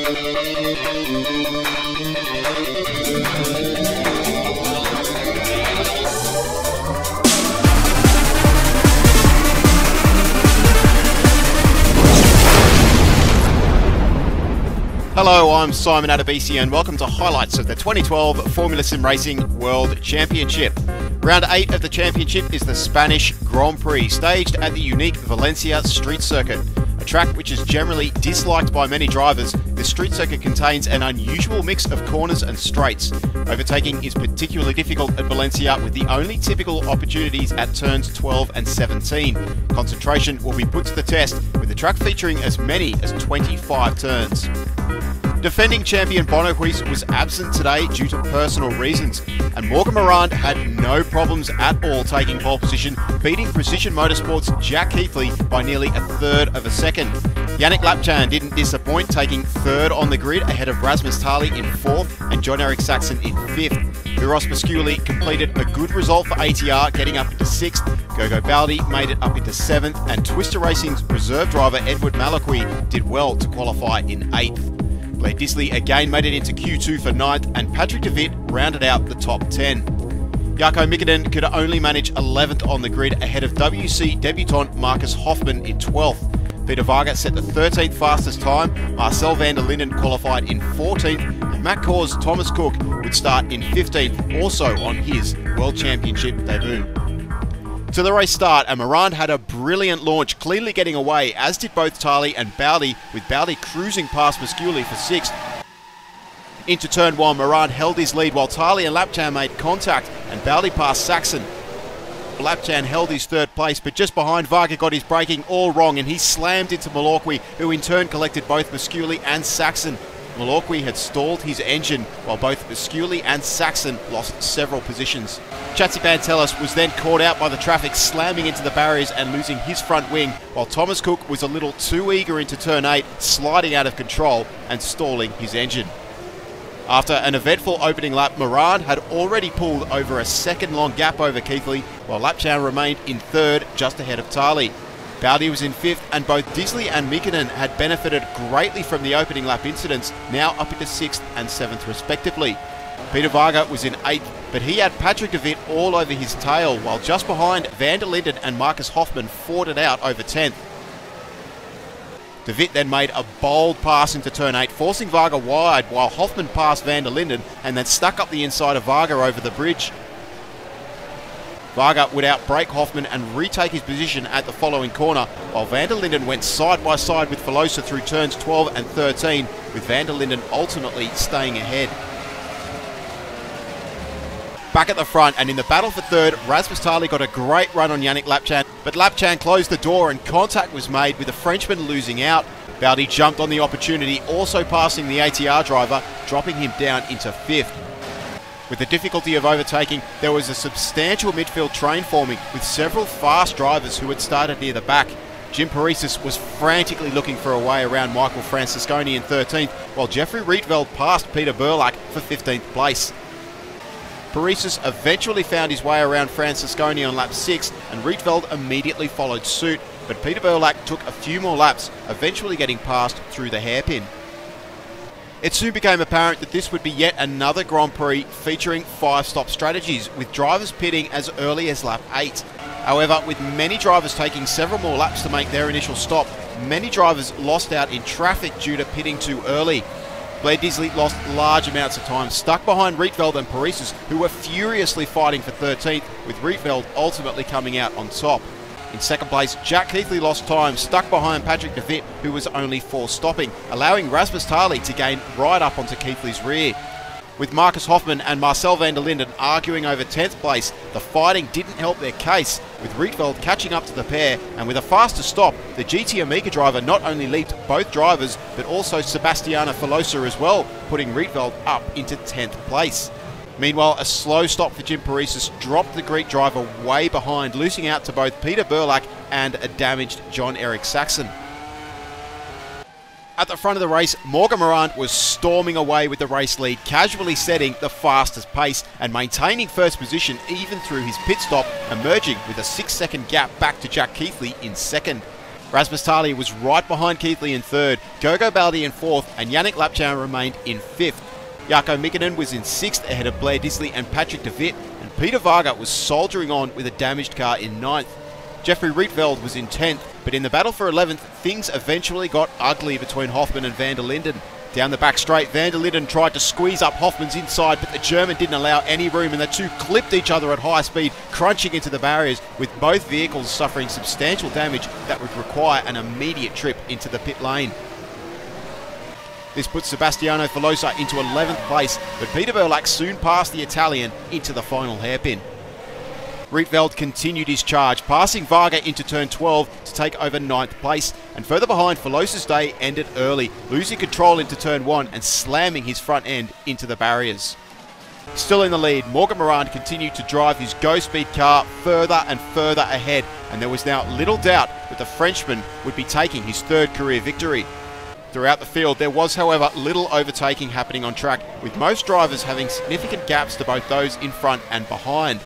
Hello, I'm Simon Adebisi and welcome to highlights of the 2012 Formula Sim Racing World Championship. Round 8 of the championship is the Spanish Grand Prix, staged at the unique Valencia street circuit. A track which is generally disliked by many drivers, the street circuit contains an unusual mix of corners and straights. Overtaking is particularly difficult at Valencia, with the only typical opportunities at turns 12 and 17. Concentration will be put to the test, with the track featuring as many as 25 turns. Defending champion Bono Huis was absent today due to personal reasons, and Morgan Morand had no problems at all taking pole position, beating Precision Motorsport's Jack Heathley by nearly a third of a second. Yannick Lapchan didn't disappoint, taking third on the grid ahead of Rasmus Tali in fourth and John-Eric Saxon in fifth. Uros Pasculi completed a good result for ATR, getting up into sixth. Gogo Baldi made it up into seventh, and Twister Racing's reserve driver Edward Malachy did well to qualify in eighth. Blair Disley again made it into Q2 for 9th, and Patrick de Wit rounded out the top 10. Jarkko Mikkonen could only manage 11th on the grid ahead of WC debutant Marcus Hoffman in 12th. Peter Varga set the 13th fastest time, Marcel van der Linden qualified in 14th, and Matt Cor's Thomas Cook would start in 15th, also on his World Championship debut. To the race start, and Morand had a brilliant launch, cleanly getting away, as did both Tali and Baldi, with Baldi cruising past Pasculi for 6th. Into turn 1, Morand held his lead while Tali and Lapchan made contact, and Baldi passed Saxon. Lapchan held his third place, but just behind, Varga got his braking all wrong, and he slammed into Malachy, who in turn collected both Pasculi and Saxon. Malachy had stalled his engine, while both Pasculi and Saxon lost several positions. Chatsi Bantelis was then caught out by the traffic, slamming into the barriers and losing his front wing, while Thomas Cook was a little too eager into turn 8, sliding out of control and stalling his engine. After an eventful opening lap, Morand had already pulled over a second-long gap over Keithley, while Lapchan remained in third, just ahead of Tali. Baldi was in 5th, and both Disley and Mikkonen had benefited greatly from the opening lap incidents, now up into 6th and 7th respectively. Peter Varga was in 8th, but he had Patrick de Wit all over his tail, while just behind, van der Linden and Marcus Hoffman fought it out over 10th. De Wit then made a bold pass into turn 8, forcing Varga wide, while Hoffman passed van der Linden and then stuck up the inside of Varga over the bridge. Varga would outbrake Hoffman and retake his position at the following corner, while van der Linden went side by side with Velosa through turns 12 and 13, with van der Linden ultimately staying ahead. Back at the front and in the battle for third, Rasmus Tali got a great run on Yannick Lapchan, but Lapchan closed the door and contact was made, with the Frenchman losing out. Baldi jumped on the opportunity, also passing the ATR driver, dropping him down into 5th. With the difficulty of overtaking, there was a substantial midfield train forming, with several fast drivers who had started near the back. Jim Paresis was frantically looking for a way around Michael Francesconi in 13th, while Jeffrey Rietveld passed Peter Burlak for 15th place. Paresis eventually found his way around Francesconi on lap 6, and Rietveld immediately followed suit, but Peter Burlak took a few more laps, eventually getting past through the hairpin. It soon became apparent that this would be yet another Grand Prix featuring 5-stop strategies, with drivers pitting as early as lap 8. However, with many drivers taking several more laps to make their initial stop, many drivers lost out in traffic due to pitting too early. Blair Disley lost large amounts of time, stuck behind Rietveld and Paresis, who were furiously fighting for 13th, with Rietveld ultimately coming out on top. In second place, Jack Heathley lost time, stuck behind Patrick de Wit, who was only 4 stopping, allowing Rasmus Tali to gain right up onto Keithley's rear. With Marcus Hoffman and Marcel van der Linden arguing over 10th place, the fighting didn't help their case, with Rietveld catching up to the pair, and with a faster stop, the GT Amiga driver not only leaped both drivers, but also Sebastiano Velosa as well, putting Rietveld up into 10th place. Meanwhile, a slow stop for Jim Paresis dropped the Greek driver way behind, losing out to both Peter Burlak and a damaged John-Eric Saxon. At the front of the race, Morgan Morand was storming away with the race lead, casually setting the fastest pace and maintaining first position even through his pit stop, emerging with a 6-second gap back to Jack Keithley in second. Rasmus Tali was right behind Keithley in third, Gogo Baldi in fourth, and Yannick Lapchan remained in fifth. Jarkko Mikkonen was in sixth ahead of Blair Disley and Patrick de Wit, and Peter Varga was soldiering on with a damaged car in ninth. Jeffrey Rietveld was in 10th, but in the battle for 11th, things eventually got ugly between Hoffman and van der Linden. Down the back straight, van der Linden tried to squeeze up Hoffman's inside, but the German didn't allow any room, and the two clipped each other at high speed, crunching into the barriers, with both vehicles suffering substantial damage that would require an immediate trip into the pit lane. This puts Sebastiano Filosa into 11th place, but Peter Burlack soon passed the Italian into the final hairpin. Rietveld continued his charge, passing Varga into turn 12 to take over 9th place, and further behind, Filosa's day ended early, losing control into turn 1 and slamming his front end into the barriers. Still in the lead, Morgan Morand continued to drive his go-speed car further and further ahead, and there was now little doubt that the Frenchman would be taking his third career victory. Throughout the field, there was, however, little overtaking happening on track, with most drivers having significant gaps to both those in front and behind.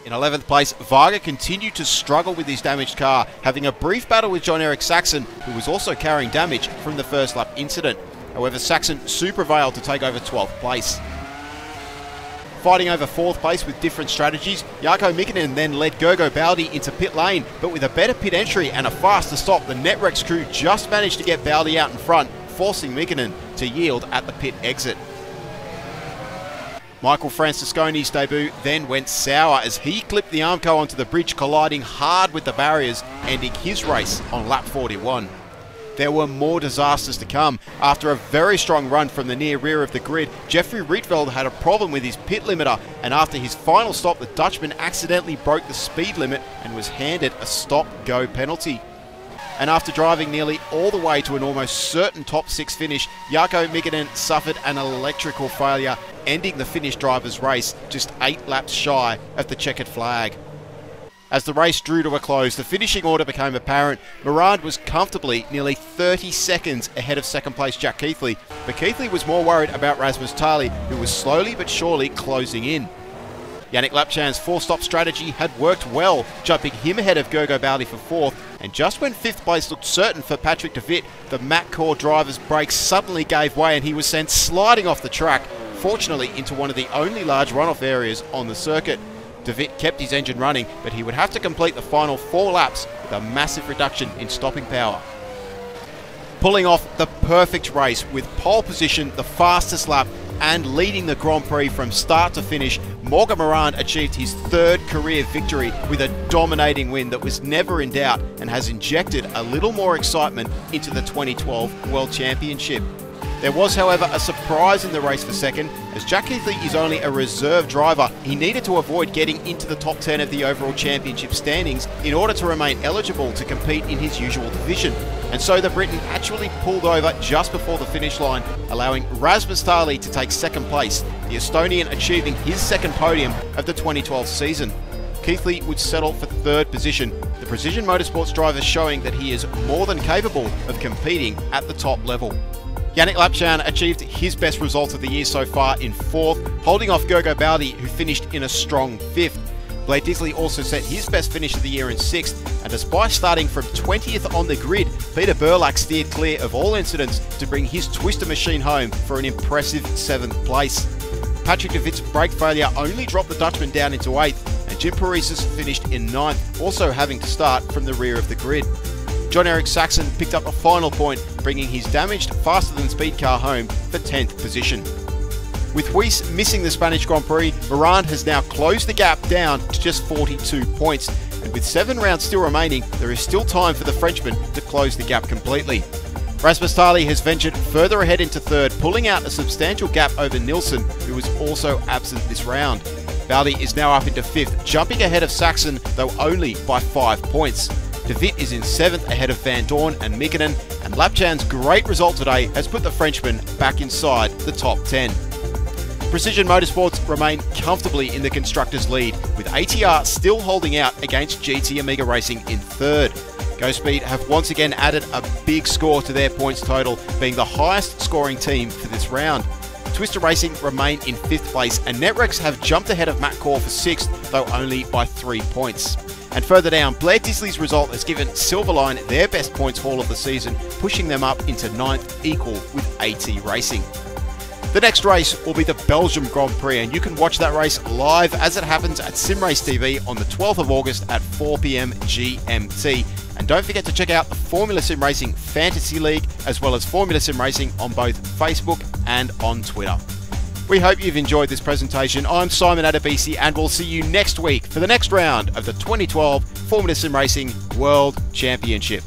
In 11th place, Varga continued to struggle with his damaged car, having a brief battle with John-Eric Saxon, who was also carrying damage from the first lap incident. However, Saxon soon prevailed to take over 12th place. Fighting over 4th place with different strategies, Jarkko Mikkonen then led Gogo Baldi into pit lane, but with a better pit entry and a faster stop, the Netrex crew just managed to get Baldi out in front, forcing Mikkonen to yield at the pit exit. Michael Francesconi's debut then went sour as he clipped the Armco onto the bridge, colliding hard with the barriers, ending his race on lap 41. There were more disasters to come. After a very strong run from the near rear of the grid, Jeffrey Rietveld had a problem with his pit limiter, and after his final stop, the Dutchman accidentally broke the speed limit and was handed a stop-go penalty. And after driving nearly all the way to an almost certain top 6 finish, Jarkko Mikkonen suffered an electrical failure, ending the Finnish driver's race just 8 laps shy of the checkered flag. As the race drew to a close, the finishing order became apparent. Morand was comfortably nearly 30 seconds ahead of second place Jack Keithley, but Keithley was more worried about Rasmus Tali, who was slowly but surely closing in. Yannick Lapchan's 4-stop strategy had worked well, jumping him ahead of Gogo Baldi for 4th, and just when 5th place looked certain for Patrick de Wit, the MacCore driver's brakes suddenly gave way and he was sent sliding off the track, fortunately into one of the only large runoff areas on the circuit. De Wit kept his engine running, but he would have to complete the final 4 laps with a massive reduction in stopping power. Pulling off the perfect race with pole position, the fastest lap, and leading the Grand Prix from start to finish, Morgan Morand achieved his 3rd career victory with a dominating win that was never in doubt and has injected a little more excitement into the 2012 World Championship. There was, however, a surprise in the race for second. As Jack Keithley is only a reserve driver, he needed to avoid getting into the top 10 of the overall championship standings in order to remain eligible to compete in his usual division. And so the Briton actually pulled over just before the finish line, allowing Rasmus Tali to take second place, the Estonian achieving his second podium of the 2012 season. Keithley would settle for 3rd position, the Precision Motorsports driver showing that he is more than capable of competing at the top level. Yannick Lapchan achieved his best result of the year so far in 4th, holding off Gogo Baldi, who finished in a strong 5th. Blair Disley also set his best finish of the year in 6th, and despite starting from 20th on the grid, Peter Burlack steered clear of all incidents to bring his twister machine home for an impressive 7th place. Patrick de Wit's brake failure only dropped the Dutchman down into 8th, and Jim Paris's finished in 9th, also having to start from the rear of the grid. John-Eric Saxon picked up a final point, bringing his damaged faster-than-speed car home for 10th position. With Weiss missing the Spanish Grand Prix, Morand has now closed the gap down to just 42 points, and with 7 rounds still remaining, there is still time for the Frenchman to close the gap completely. Rasmus Tali has ventured further ahead into 3rd, pulling out a substantial gap over Nilsson, who was also absent this round. Baldi is now up into 5th, jumping ahead of Saxon, though only by 5 points. De Wit is in 7th ahead of Van Dorn and Mikkonen, and Lapchan's great result today has put the Frenchman back inside the top 10. Precision Motorsports remain comfortably in the Constructors' lead, with ATR still holding out against GT Amiga Racing in 3rd. GoSpeed have once again added a big score to their points total, being the highest scoring team for this round. Twister Racing remain in 5th place, and Netrex have jumped ahead of MacCore for 6th, though only by 3 points. And further down, Blair Disley's result has given Silverline their best points haul of the season, pushing them up into 9th, equal with AT Racing. The next race will be the Belgium Grand Prix, and you can watch that race live as it happens at SimRace TV on the 12th of August at 4 p.m. GMT. And don't forget to check out the Formula Sim Racing Fantasy League, as well as Formula Sim Racing on both Facebook and on Twitter. We hope you've enjoyed this presentation. I'm Simon Adebisi, and we'll see you next week for the next round of the 2012 Formula Sim Racing World Championship.